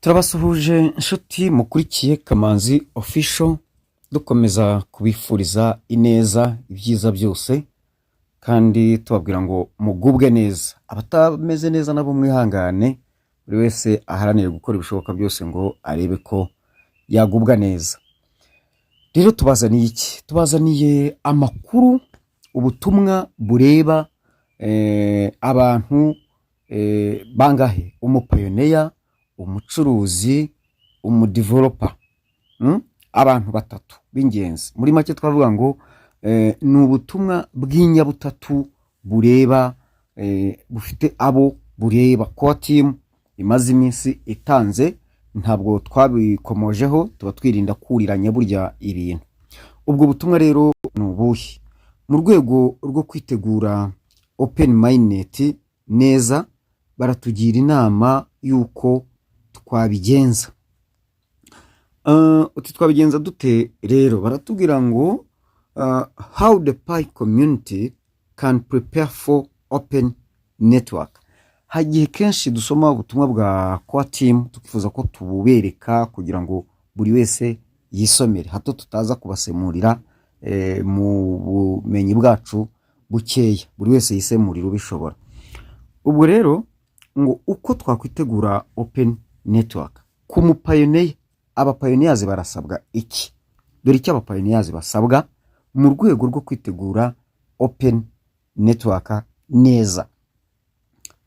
Turabasuhuje inshuti mukurikiye Kamanzi Official, dukomeza kubifuriza ineza ibyiza byose kandi tubabwira ngo mugubwe neza. Abatameze neza nabo mwihangane, buri wese aharanire gukora ibishoboka byose ngo arebe ko yagubwa neza. Rero tubazaniye iki? Tubazaniye amakuru, ubutumwa bureba abantu bangahe: umupioneer, umucuruzi, umudeveloper, abantu batatu b'ingenzi. Muri make twavuga ngo ni ubutumwa bw'inyabutatu bureba, bufite abo bureba. Core team imaze iminsi itanze, ntabwo twabikomojeho, tuba twirinda kuriranya burya ibintu. Ubwo butumwa rero ni ubuhe? Mu rwego rwo kwitegura Open Mainnet neza, baratugira inama yuko twabigenza. Twabigenza dute rero? Baratubwira ngo how the Pi community can prepare for open network. Hagiye kenshi dusoma ubutumwa bwa Core team tukifuza ko tububereka kugira ngo buri wese yisomere, hato tutaza kubasemurira mu bumenyi bwacu bukeya, buri wese yisemurira ubishobora. Ubwo rero ngo uko twakwitegura open network ku mupioneer. Abapioneers barasabwa iki? Dore icyo abapioneers basabwa mu rwego rwo kwitegura open network neza.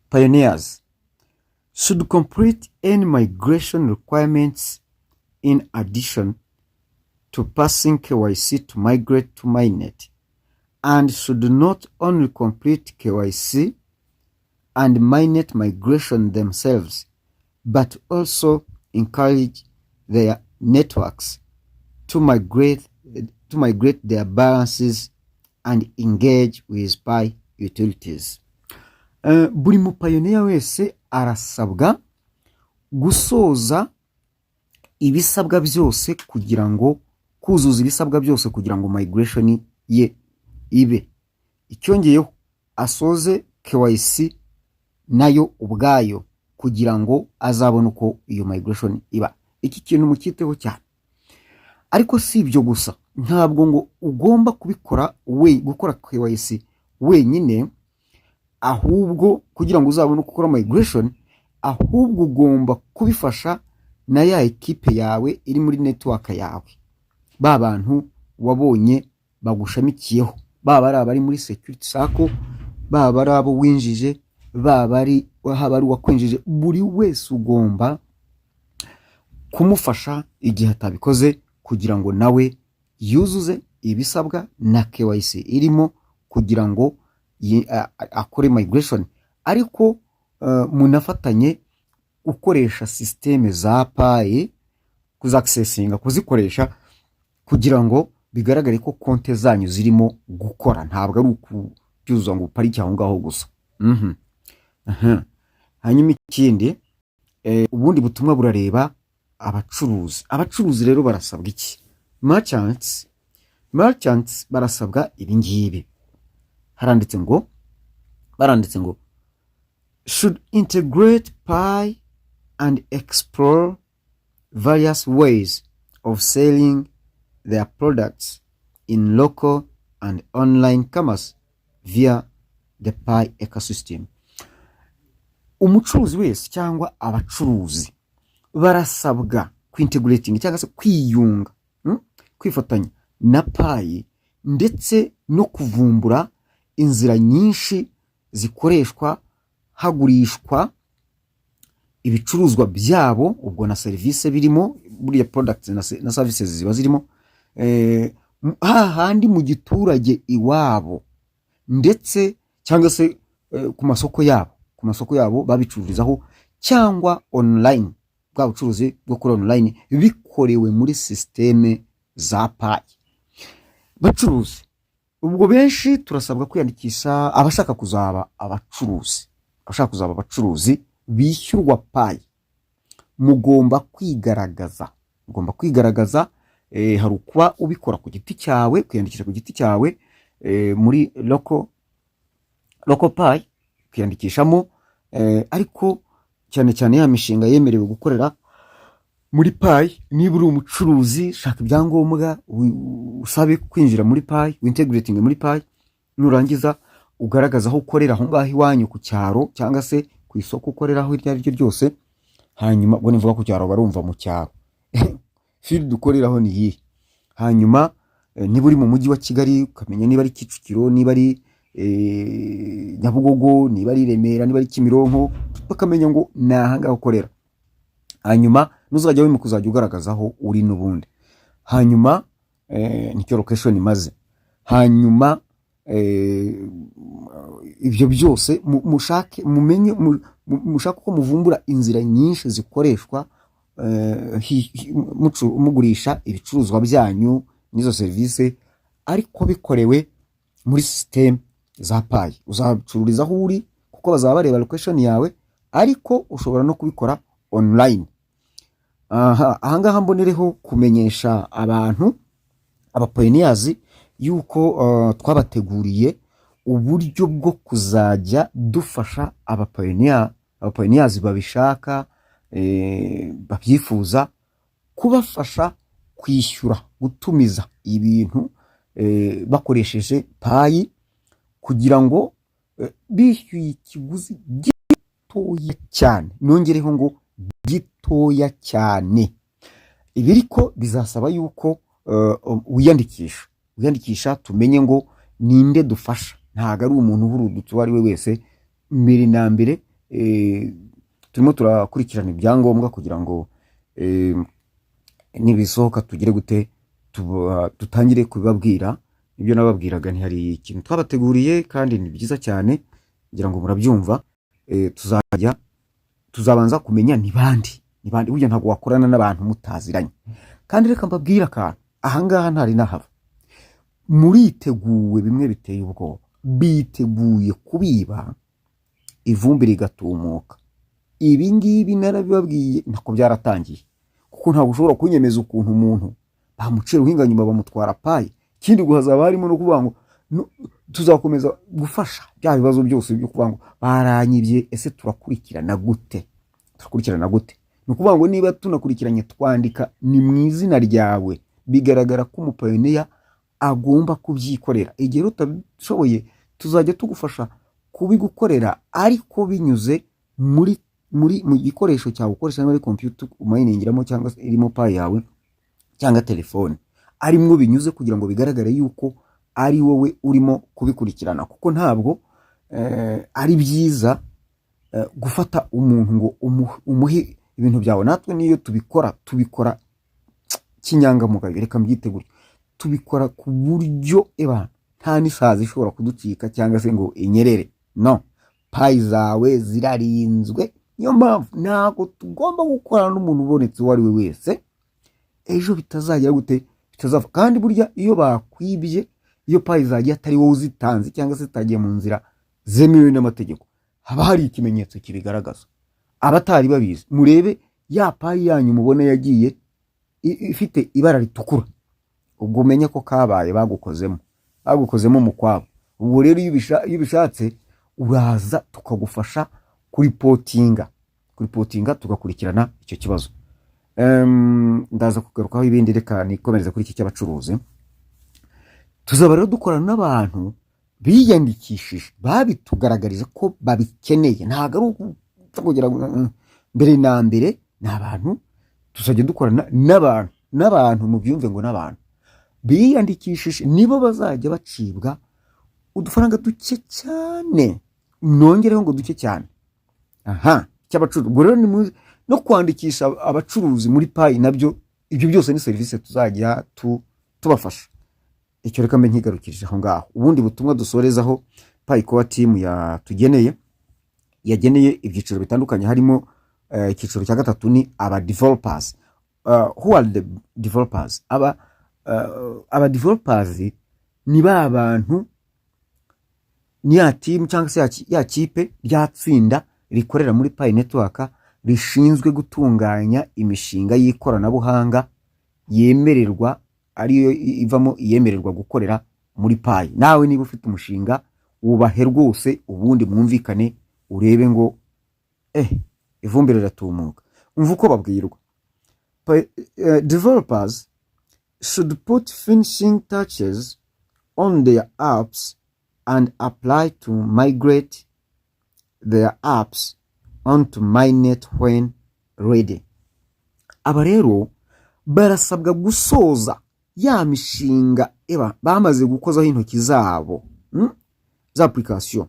Pioneers should complete any migration requirements in addition to passing KYC to migrate to Mainnet, and should not only complete KYC and Mainnet migration themselves, but also encourage their networks to migrate their balances and engage with Pi utilities. Buri mupioneer wese arasabwa gusoza ibisabwa byose kugira ngo kuzuza ibisabwa byose kugira ngo migration ye ibe. Icyongeyeho asoze KYC nayo ubwayo kugira ngo azabone uko iyo migration iba. Iki kintu mukiteho cyane. Ariko si ibyo gusa, ntabwo ngo ugomba kubikora gukora KYC wenyine, ahubwo kugira ngo uzabone uko ukora migration, ahubwo ugomba kubifasha na ya ekipe yawe iri muri network yawe, ba bantu wabonye bagushamikiyeho, baba ari abari muri security sako, baba ari abo winjije, baba ari wakwinjije. Buri wese ugomba kumufasha igihe atabikoze kugira ngo nawe yuzuze ibisabwa na KYC irimo kugira ngo akore migration. Ariko munafatanye ukoresha systeme za Pi, kuzaccessinga, kuzikoresha kugira ngo bigaragare ko konte zanyu zirimo gukora, ntabwo ari ukubyuza ngo uparike aho ngaho gusa. Hanyuma ikindi, ubundi butumwa burareba abacuruzi. Abacuruzi rero barasabwa iki? Merchants barasabwa ibi ngibi. Baranditse ngo should integrate Pi and explore various ways of selling their products in local and online commerce via the Pi ecosystem. Umucuruzi wese cyangwa abacuruzi barasabwa kwintegrating cyangwa se kwiyunga, kwifatanya na Pi, ndetse no kuvumbura inzira nyinshi zikoreshwa hagurishwa ibicuruzwa byabo, ubwo na service birimo, buriya products na services ziba zirimo hahandi mu giturage iwabo, ndetse cyangwa se ku masoko yabo babicururizaho, cyangwa online, bwa bucuruzi bwo kuri online bikorewe muri systeme za Pi. Bacuruzi ubwo benshi turasabwa kwiyandikisha, abashaka kuzaba abacuruzi bishyurwa Pi. Mugomba kwigaragaza, hari ukuba ubikora ku giti cyawe, kwiyandikisha ku giti cyawe muri local Pi, kwiyandikishamo, ariko cyane cyane ya mishinga yemerewe gukorera muri Pi. Niba uri umucuruzi shaka ibyangombwa usabe kwinjira muri Pi, wintegrating muri Pi, nurangiza ugaragaza aho ukorera aho ngaho iwanyu ku cyaro cyangwa se ku isoko ukoreraho iryo ari ryo ryose. Hanyuma ubwo nivuga ku cyaro barumva mu cyaro field ukoreraho ni iyi. Hanyuma niba uri mu mujyi wa Kigali ukamenya niba ari Kicukiro, niba ari Nyabugogo, niba ari Remera, niba ari Kimironko, bakamenya ngo ni aha ngaho ukorera. Hanyuma nuzajya wimuka uzajya ugaragazaho uri n'ubundi. Hanyuma nicyo location imaze. Hanyuma ibyo byose mushake mumenye, mushaka ko muvumbura inzira nyinshi zikoreshwa mugurisha ibicuruzwa byanyu n'izo serivisi, ariko bikorewe muri system za Pi. Uzacururiza aho uri kuko bazaba bareba location yawe, ariko ushobora no kubikora online. Ahangaha mbonereho kumenyesha abantu abapioneers yuko twabateguriye uburyo bwo kuzajya dufasha abapioneers babishaka, babyifuza, kubafasha kwishyura, gutumiza ibintu bakoresheje Pi, kugira ngo bishyuye ikiguzi gitoya cyane. Nongereho ngo gitoya cyane. Ibiriko bizasaba yuko wiyandikisha tumenye ngo ninde dufasha. Ntago ari umuntu uhurudutse uwo ari we wese. Mbere na mbere turimo turakurikirana ibyangombwa kugira ngo nibisohoka tugire gute tutangire kubabwira. Ibyo nababwiraga ntihari ikintu twabateguriye kandi ni byiza cyane ngira ngo murabyumva. Tuzabanza kumenya ni bandi burya ntago wakorana n'abantu mutaziranye. Kandi reka mbabwira akantu ahangaha ntari nahava, muriteguwe bimwe biteye ubwoba, biteguye kubiba ivumbi rigatumuka. Ibi ngibi narabibabwiye nako byaratangiye, kuko ntabwo ushobora kunyemeza ukuntu umuntu bamucira uhinga nyuma bamutwara Pi. Kindi guhazaba harimo no kuvuga ngo tuzakomeza gufasha bya bibazo byose byo kuvuga ngo baranyibye. Ese turakurikirana gute? Ni ukuvuga ngo niba tunakurikiranye twandika ni mu izina ryawe, bigaragara ko umupioneer agomba kubyikorera. Igihe utabishoboye tuzajya tugufasha kubigukorera, ariko binyuze mu gikoresho cyawe ukoresha muri computer umayiningiramo cyangwa se irimo Pi yawe cyangwa telefone, arimwo binyuze kugira ngo bigaragare yuko ari wowe urimo kubikurikirana. Kuko ntabwo ari byiza gufata umuntu ngo umuhe ibintu byawe. Natwe niyo tubikora kinyangamugayo, reka mbyitegure, tubikora ku buryo nta n'isazi ishobora kuducika cyangwa se ngo inyerere. No, Pi zawe zirarinzwe. Niyo mpamvu ntabwo tugomba gukorana n'umuntu ubonetse uwo ari we wese, ejo bitazajya gute, bitazava. Kandi burya iyo bakwibye, iyo Pi zagiye atari wowe uzitanze cyangwa se zitagiye mu nzira zemewe n'amategeko, haba hari ikimenyetso kibigaragaza. Abatari babizi murebe ya Pi yanyu mubone yagiye ifite ibara ritukura, ubwo umenye ko kabaye bagukozemo mu kwabo. Ubwo rero iyo ubishatse uraza tukagufasha kuripotinga tugakurikirana icyo kibazo. Ndaza kugarukaho ibindi, reka nikomereze kuri iki cy'abacuruzi. Tuzaba rero dukorana n'abantu biyandikishije, babitugaragariza ko babikeneye. Ntago ari kugira mbere na mbere n'abantu. Tuzajya dukorana n'abantu mu byumve ngo n'abantu biyandikishije nibo bazajya bacibwa udufaranga duke cyane. Nongereho ngo duke cyane. Cy'abacuruzi. Ubwo rero no kwandikisha abacuruzi muri Pi nabyo, ibyo byose ni serivisi tuzajya tubafasha. Icyo reka mbe nkigarukirije aho ngaho. Ubundi butumwa dusorezaho Pi Core Team yageneye ibyiciro bitandukanye, harimo icyiciro cya gatatu ni aba developers. Who are the developers? Aba developers ni ba bantu, ni ya team cyangwa se ya kipe ryatsinda rikorera muri Pi Network, rishinzwe gutunganya imishinga y'ikoranabuhanga yemererwa, ariyo ivamo yemererwa gukorera muri Pi. Nawe niba ufite umushinga wubahe rwose, ubundi mwumvikane, urebe ngo ivumbi riratumuka. Umva uko babwirwa. developers should put finishing touches on their apps and apply to migrate their apps onto MyNet when ready. Aba rero barasabwa gusoza ya mishinga bamaze gukozaho intoki zabo za application,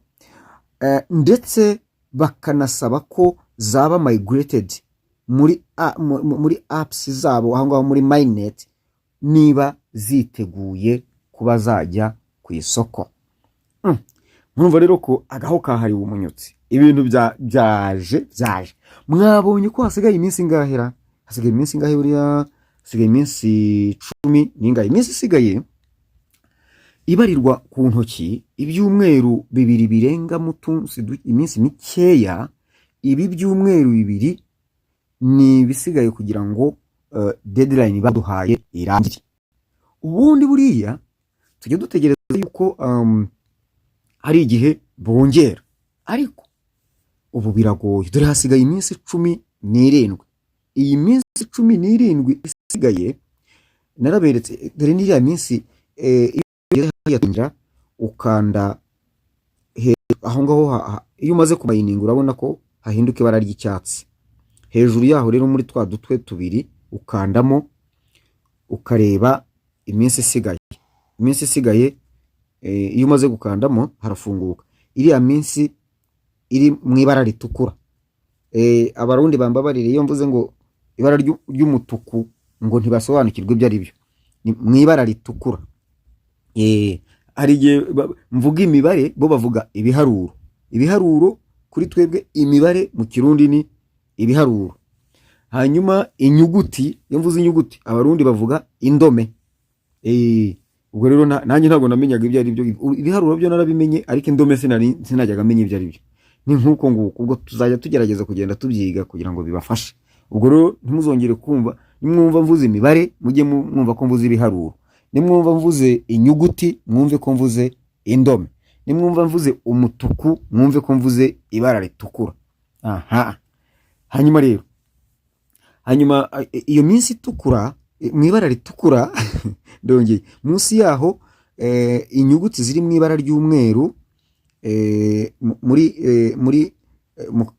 ndetse bakanasaba ko zaba migrated muri apps zabo aho ngaho muri MyNet niba ziteguye kuba zajya ku isoko. Mwumva rero ko agaho kahari umunyotsi, ibintu byaje mwabonye ko hasigaye iminsi ngahera, hasigaye iminsi ngahe buriya, hasigaye iminsi 10 ningahe iminsi isigaye ibarirwa ku ntoki, ibyumweru bibiri birenga mutunsi iminsi mikeya, ibi byumweru bibiri ni bisigaye kugira ngo deadline baduhaye irangire. Ubundi buriya tujye dutegereza yuko hari igihe bongera, ariko ubu biragoye, dore hasigaye iminsi 17. Iyi minsi 17 isigaye naraberetse, dore n'iriya minsi yatinja ukanda aho ngaho, iyo umaze kubayininga urabona ko hahinduka ibara ry'icyatsi. Hejuru yaho rero muri twa dutwe tubiri ukandamo ukareba iminsi isigaye. Iminsi isigaye iyo umaze gukandamo harafunguka iriya minsi iri mu ibara ritukura. Abarundi bambabarire iyo mvuze ngo ibara ry'umutuku ngo ntibasobanukirwe ibyo ari byo, ni mu ibara ritukura. Hari igihe mvuga imibare bo bavuga ibiharuro kuri twebwe imibare mu Kirundi ni ibiharuro. Hanyuma inyuguti, iyo mvuze inyuguti abarundi bavuga indome. Ubwo rero nanjye ntabwo namenyaga ibyo ari byo, ibiharuro byo narabimenye ariko indome sinajyaga menya ibyo ari byo. Ni nkuko nguko, ubwo tuzajya tugerageza kugenda tubyiga kugira ngo bibafashe. Ubwo rero ntimuzongere kumva, nimwumva mvuze imibare mujye mwumva ko mvuze ibiharuro, nimwumva mvuze inyuguti mwumve ko mvuze indome, nimwumva mvuze umutuku mwumve ko mvuze ibara ritukura. Hanyuma iyo minsi itukura mu ibara ritukura ndongeye munsi yaho inyuguti ziri mu ibara ry'umweru,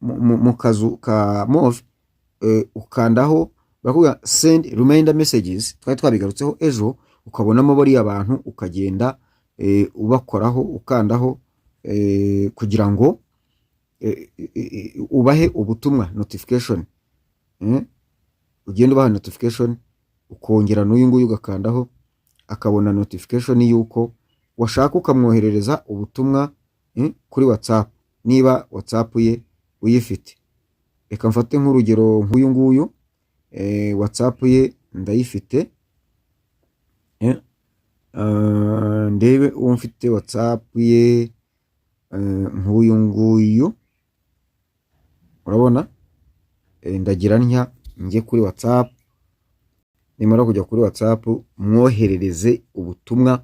mu kazu ka move ukandaho bakuga send reminder messages, twari twabigarutseho ejo, ukabonamo bari abantu ukagenda ubakoraho ukandaho kugira ngo ubahe ubutumwa notification. Ugenda ubaha notification ukongera n'uyu nguyu ugakandaho akabona notification yuko washaka ukamwoherereza ubutumwa kuri WhatsApp niba WhatsApp ye uyifite. Reka mfate nk'urugero nk'uyu nguyu, WhatsApp ye ndayifite, ndebe uwo mfite WhatsApp ye nk'uyu nguyu, urabona ndagira ntya njye kuri WhatsApp, nimara kujya kuri WhatsApp mwoherereze ubutumwa,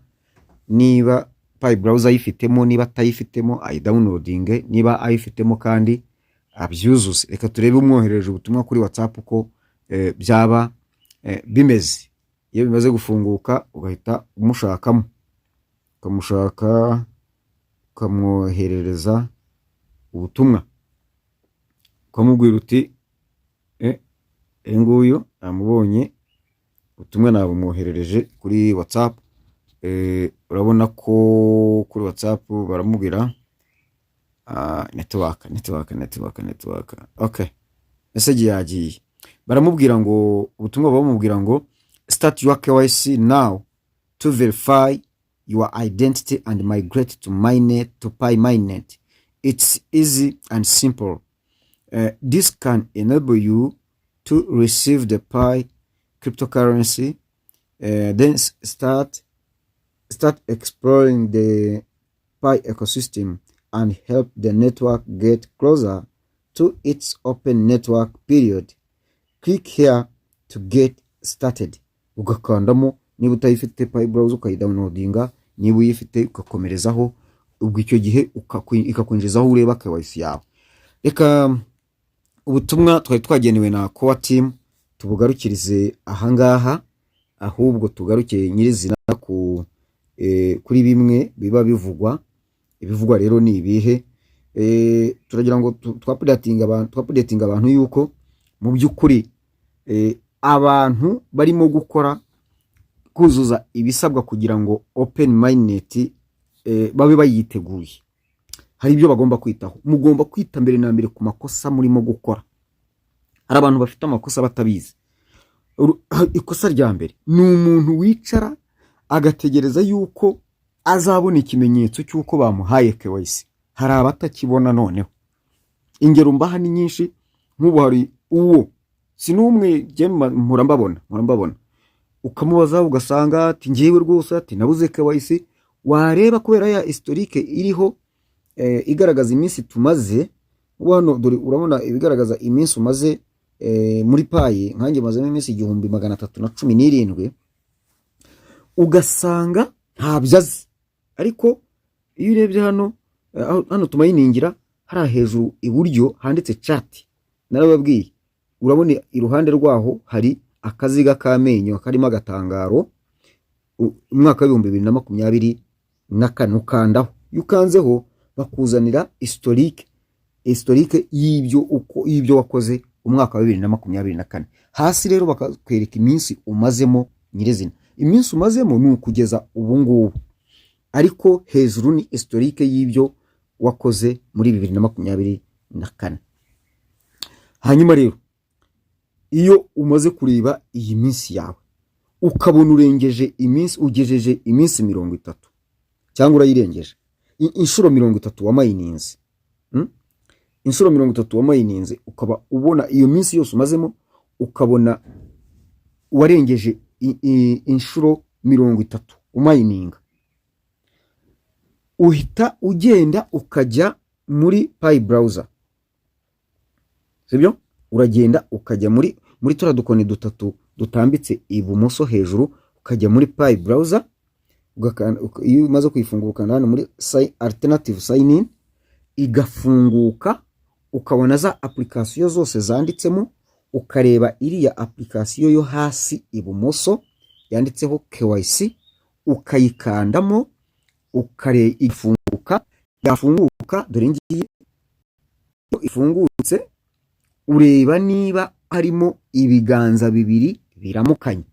niba Pi browser ayifitemo, niba atayifitemo ay downloading, niba ayifitemo kandi abyuzuze. Reka turebe umwoherereje ubutumwa kuri WhatsApp ko byaba bimeze. Iyo bimaze gufunguka ugahita umushakamo, ukamushaka ukamwoherereza ubutumwa, ukamubwira uti nguyu amubonye ubutumwa nabumwoherereje kuri WhatsApp. Urabona ko kuri WhatsApp baramubwira network. Okay, message yagiye, baramubwira ngo ubutumwa bamubwira ngo start your KYC now to verify your identity and migrate to MyNet, to Pi MyNet. It's easy and simple. This can enable you to receive the Pi cryptocurrency, then start exploring the Pi ecosystem and help the network get closer to its open network period. Click here to get started. Ugakandamo niba utayifite Pi browser ukayidownloadinga, niba uyifite ukakomerezaho, ubwo icyo gihe ikakwinjizaho ureba KYC yawe. Reka ubutumwa twari twagenewe na Core Team tubugarukirize ahangaha, ahubwo tugaruke nyirizina kuri bimwe biba bivugwa. Ibivugwa rero ni ibihe? Turagira ngo twapudetinga abantu yuko mu by'ukuri abantu barimo gukora kuzuza ibisabwa kugira ngo open mindnet babe bayiteguye. Hari ibyo bagomba kwitaho. Mugomba kwita mbere na mbere ku makosa murimo gukora. Hari abantu bafite amakosa batabizi. Ikosa rya mbere ni umuntu wicara agategereza yuko azabona ikimenyetso cy'uko bamuhaye KYC. Hari abatakibona noneho. Ingero mbaha ni nyinshi. Nk'ubu hari uwo sinumwe murambabona ukamubaza ugasanga ati ngiyewe rwose ati nabuze KYC. Wareba kubera ya historique iriho igaragaza iminsi tumaze. Hano dore urabona ibigaragaza iminsi umaze muri payi, nkanjye maze iminsi 1317, ugasanga ntabyazi. Ariko iyo urebye hano tumayiningira hari hejuru iburyo handitse chat, narababwiye urabona iruhande rwaho hari akaziga kamenyo karimo agatangaro umwaka wa 2024 ukandaho. Yukanzeho bakuzanira historique y'ibyo wakoze umwaka wa 2024. Hasi rero bakakwereka iminsi umazemo nyirizina. Iminsi umazemo ni ukugeza ubu ngubu, ariko hejuru ni historique y'ibyo wakoze muri 2024. Hanyuma rero iyo umaze kureba iyi minsi yawe ukabona urengeje iminsi, ugejeje iminsi 30 cyangwa urayirengeje inshuro 30 wamayininze, inshuro 30 wamayininze, ukaba ubona iyo minsi yose umazemo, ukabona warengeje inshuro 30 umayininga, uhita ugenda ukajya muri Pi browser. Sibyo? Uragenda ukajya muri tura dukoni dutatu dutambitse ibumoso hejuru, ukajya muri Pi browser. Iyo umaze kuyifungura hano muri alternative sign in, igafunguka, ukabona za application zose zanditsemo, ukareba iriya application yo hasi ibumoso yanditseho KYC, ukayikandamo, ifunguka. Yafunguka, dore ngiye ifungutse, ureba niba harimo ibiganza bibiri biramukanya.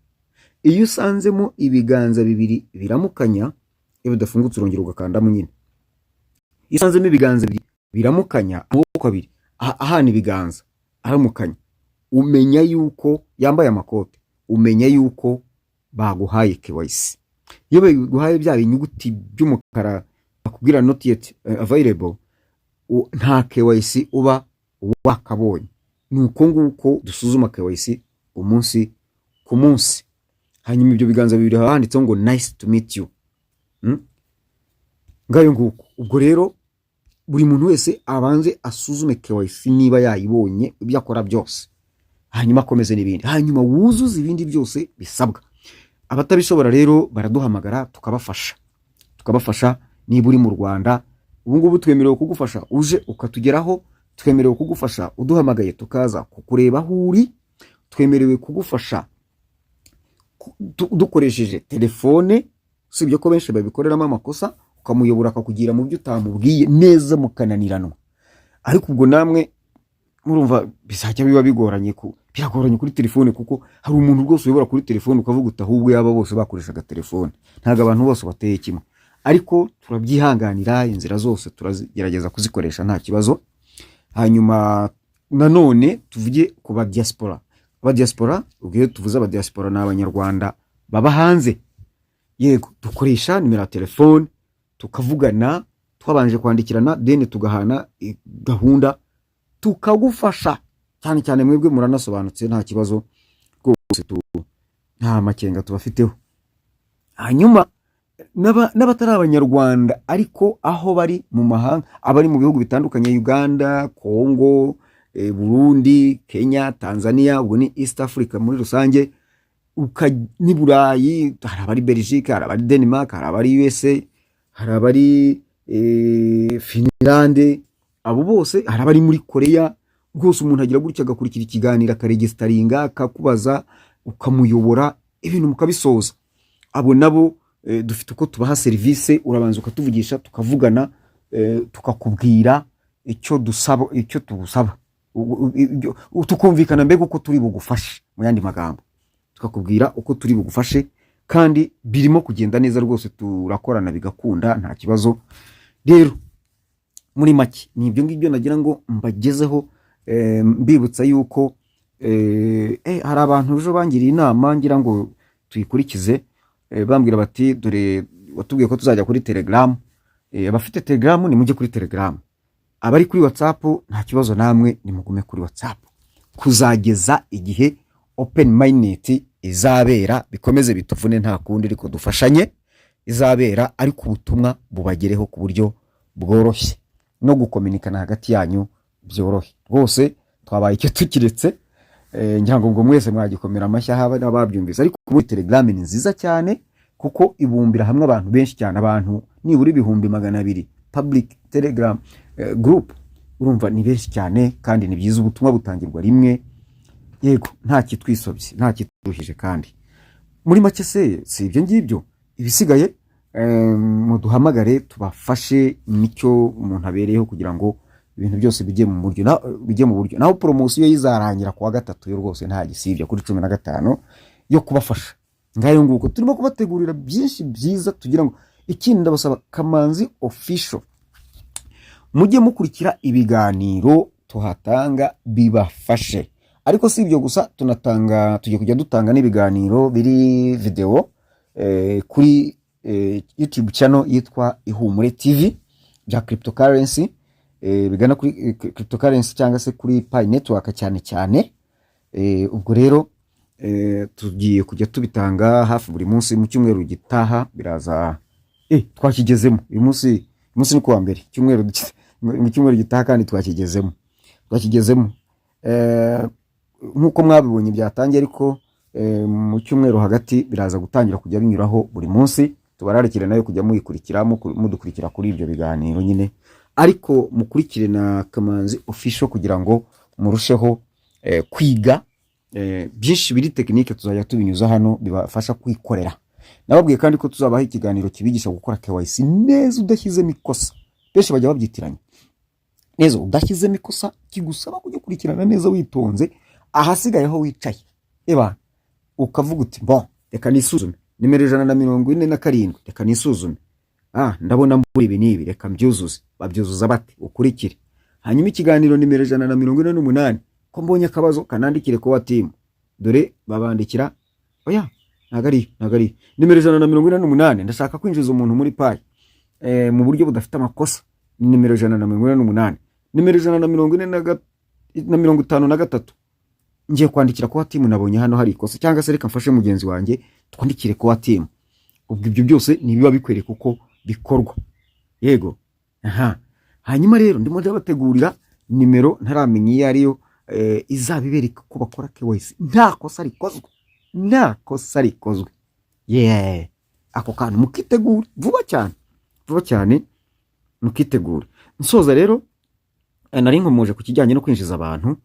Iyo usanzemo ibiganza bibiri biramukanya, iyo bidafungutse urongera ugakandamo nyine. Iyo usanzemo ibiganza bibiri biramukanya, amaboko abiri ahana ibiganza aramukanya, umenya yuko yambaye amakote, umenya yuko baguhaye KYC. Iyo baguhaye bya binyuguti by'umukara bakubwira not yet available, nta KYC uba wakabonye. Nuko nguko dusuzuma KYC umunsi ku munsi. Hanyuma ibyo biganza bibiri handitseho ngo nice to meet you. Ngayo nguko. Ubwo rero buri muntu wese abanze asuzume KYC niba yayibonye ibyo akora byose, hanyuma akomeze n'ibindi, hanyuma wuzuze ibindi byose bisabwa. Abatabishobora rero baraduhamagara tukabafasha. Niba uri mu Rwanda ubu ngubu twemerewe kugufasha, uje ukatugeraho, twemerewe kugufasha uduhamagaye tukaza kukureba aho uri, twemerewe kugufasha dukoresheje telefone. Sibyo ko benshi babikoreramo amakosa, ukamuyobora akakugira mu byo utamubwiye neza mukananiranwa. Ariko ubwo namwe murumva bizajya biba biragoranye kuri telefone, kuko hari umuntu rwose uyobora kuri telefone ukavuga utahubwo yaba bose bakoreshaga telefone. Ntago abantu bose bateye kimwe, ariko turabyihanganira, inzira zose turagerageza kuzikoresha nta kibazo. Hanyuma nanone tuvuge ku ba diaspora. Aba diaspora, ubwo tuvuze aba diaspora ni abanyarwanda baba hanze. Yego, dukoresha nimero ya telefone tukavugana, twabanje kwandikirana, then tugahana gahunda, tukagufasha. Cyane cyane mwebwe muranasobanutse, nta kibazo rwose, nta makenga tubafiteho. Hanyuma n'abatari abanyarwanda ariko aho bari mu mahanga, abari mu bihugu bitandukanye, Uganda, Congo, Burundi, Kenya, Tanzania, ubwo ni East Africa muri rusange, ni Burayi, hari abari Belgique, hari abari Denmark, hari abari USA, hari abari Finland, abo bose, hari abari muri Korea. rwose umuntu agira gutya agakurikira ikiganiro akaregisteringa akakubaza ukamuyobora ibintu mukabisoza. Abo nabo dufite uko tubaha service, urabanza ukatuvugisha tukavugana, tukakubwira icyo tugusaba, tukumvikana mbega uko turi bugufashe. Mu yandi magambo tukakubwira uko turi bugufashe, kandi birimo kugenda neza rwose, turakorana bigakunda nta kibazo. Rero muri make ni ibyo ngibyo nagira ngo mbagezeho, mbibutsa yuko hari abantu ejo bangiriye inama ngira ngo tuyikurikize, bambwira bati dore watubwiye ko tuzajya kuri Telegram, abafite Telegram ni mujye kuri Telegram, abari kuri WhatsApp nta kibazo, namwe ni mugume kuri WhatsApp kuzageza igihe Open Mainnet izabera. Bikomeze bituvune nta kundi, ariko dufashanye izabera, ariko ubutumwa bubagereho ku buryo bworoshye no gukominikana hagati yanyu byorohe. Rwose twabaye icyo tukiretse, ngira ngo mwese mwagikomera amashyi haba n'ababyumvise. Ariko muri Telegram ni nziza cyane kuko ibumbira hamwe abantu benshi cyane, abantu nibura 200,000 public Telegram group. Urumva ni benshi cyane kandi ni byiza, ubutumwa butangirwa rimwe, yego nta kitwisobye nta kituruhije. Kandi muri make se si ibyo ngibyo, ibisigaye muduhamagare tubafashe nicyo umuntu abereyeho kugira ngo ibintu byose bijye mu buryo. Naho promotion yizarangira kuwa gatatu yo rwose nta gisibya kuri 15 yo kubafasha. Ngayo nguko turimo kubategurira byinshi byiza, tugira ngo ikindi ndabasaba Kamanzi Official mujye mukurikira ibiganiro tuhatanga bibafashe. Ariko si ibyo gusa, tugiye kujya dutanga n'ibiganiro biri video kuri YouTube channel yitwa Ihumure TV bya cryptocurrency, bigana kuri cryptocurrency cyangwa se kuri Pi Network cyane cyane. Ubwo rero tugiye kujya tubitanga hafi buri munsi. Mu cyumweru gitaha biraza twakigezemo. Uyu munsi ni kuwa mbere mu cyumweru gitaha, kandi twakigezemo nkuko mwabibonye byatangiye, ariko mu cyumweru hagati biraza gutangira kujya binyuraho buri munsi. Tubararikire nayo kujya mudukurikira kuri ibyo biganiro nyine, ariko mukurikire na Kamanzi Official kugira ngo murusheho kwiga byinshi biri tekinike tuzajya tubinyuza hano bibafasha kwikorera. Nababwiye kandi ko tuzabaha ikiganiro kibigisha gukora KYC neza udashyizemo ikosa. Benshi bajya babyitiranya neza, udashyizemo ikosa kigusaba kujya kurikirana neza witonze, ahasigayeho wicaye ukavuga uti reka nisuzume nimero 147, reka nisuzume, ndabona mbura ibi nibi, reka mbyuzuze. Babyuzuza bate? Ukurikire. Hanyuma ikiganiro nimero 148 ko mbonye akabazo kanandikire ko watimu, dore babandikira nagari nimero 148 ndashaka kwinjiza umuntu muri Pi mu buryo budafite amakosa. Nimero 148, nimero 153 ngiye kwandikira ko watimu, nabonye hano hari ikosa, cyangwa se reka mfashe mugenzi wanjye twandikire ko watimu. Ubwo ibyo byose nibiba bikwereka uko bikorwa, yego. Hanyuma rero ndimo ndabategurira nimero ntaramenye iyo ariyo, izabibereka ko bakora KYC nta kosa rikozwe. Ako kantu mukitegura vuba cyane mukitegura. Nsoza rero, nari nkomoje ku kijyanye no kwinjiza abantu.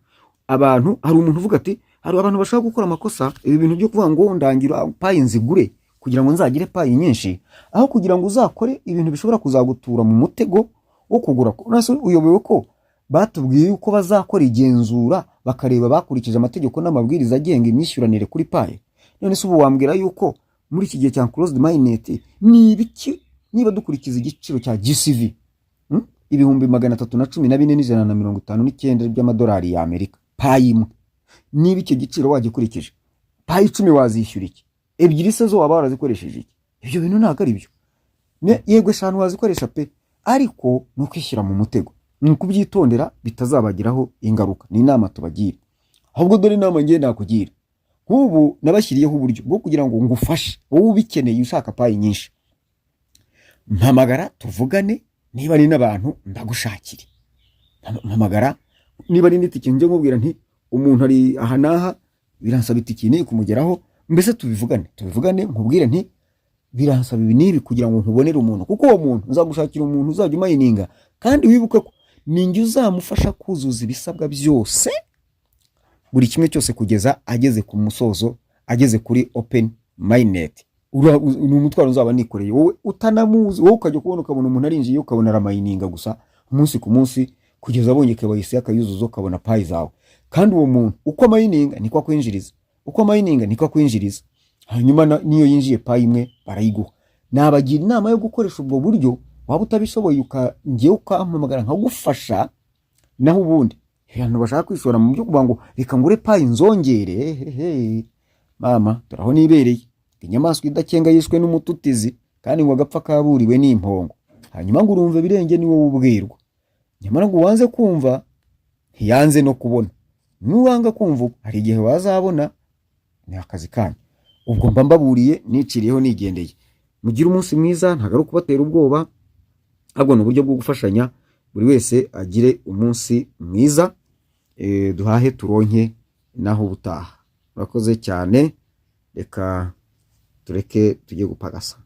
Hari umuntu uvuga ati hari abantu bashaka gukora amakosa, ibi bintu byo kuvuga ngo ndangira Pi nzigure kugira ngo nzagire Pi nyinshi, aho kugira ngo uzakore ibintu bishobora kuzagutura mu mutego wo kugura. Nase uyobewe ko batubwiye uko bazakora igenzura bakareba bakurikije amategeko n'amabwiriza agenga imyishyuranire kuri Pi. None se ubu wambwira yuko muri iki gihe cya closed mainnet niba dukurikiza igiciro cya GCV 314,159 by'amadolari ya Amerika Pi imwe, niba icyo giciro wagikurikije, Pi 10 wazishyura iki? Ebyiri se zo waba warazikoresheje iki? Ibyo bintu ntago ari byo. Yego 5 wazikoresha pe, ariko no kwishyira mu mutego, ni kubyitondera bitazabagiraho ingaruka. Ni inama tubagira, ahubwo dore inama ngiye nakugira. Nk'ubu nabashyiriyeho uburyo bwo kugira ngo ngufashe wowe ubikeneye ushaka Pi nyinshi. Mpamagara tuvugane, niba ari n'abantu ndagushakire. Mpamagara niba ari n'itike nje nkubwira nti umuntu ari aha naha biransaba itike ni kumugeraho, mbese tubivugane nkubwire nti biransaba ibi nibi kugira ngo nkubonere umuntu, kuko uwo muntu nzagushakira umuntu uzajya umayininga. Kandi wibuke ko ninjye uzamufasha kuzuza ibisabwa byose, buri kimwe cyose kugeza ageze ku musozo, ageze kuri open mainnet. Ni umutwaro uzaba nikoreye wowe utanamuzi, wowe ukajya kubona ukabona umuntu arinjiye ukabona aramayininga gusa umunsi ku munsi kugeza abonye KYC akayuzuza ukabona payi zawe. Kandi uwo muntu uko mayininga niko akwinjiriza, uko mayininga niko akwinjiriza, hanyuma niyo yinjiye payi imwe barayiguha. Nabagira inama yo gukoresha ubwo buryo. Waba utabishoboye ukangiye ukampamagara nkagufasha, naho ubundi abantu bashaka kwishora mu byo kuvuga ngo reka ngure payi nzongere, mama turaho nibereye. Inyamaswa idakenga yishwe n'umututizi kandi ngo agapfa kaburiwe n'impongo, hanyuma ngo urumve birenge ni wowe ubwirwa. Nyamara ngo wanze kumva ntiyanze no kubona, nuwanga kumva hari igihe wazabona. Ni akazi kanyu. Ubwo mba mbaburiye niciriyeho nigendeye. Mugira umunsi mwiza, ntagaruka kubatera ubwoba, ahubwo ni uburyo bwo gufashanya, buri wese agire umunsi mwiza. Duhahe turonke naho ubutaha. Murakoze cyane, reka tureke tujye gupagasa.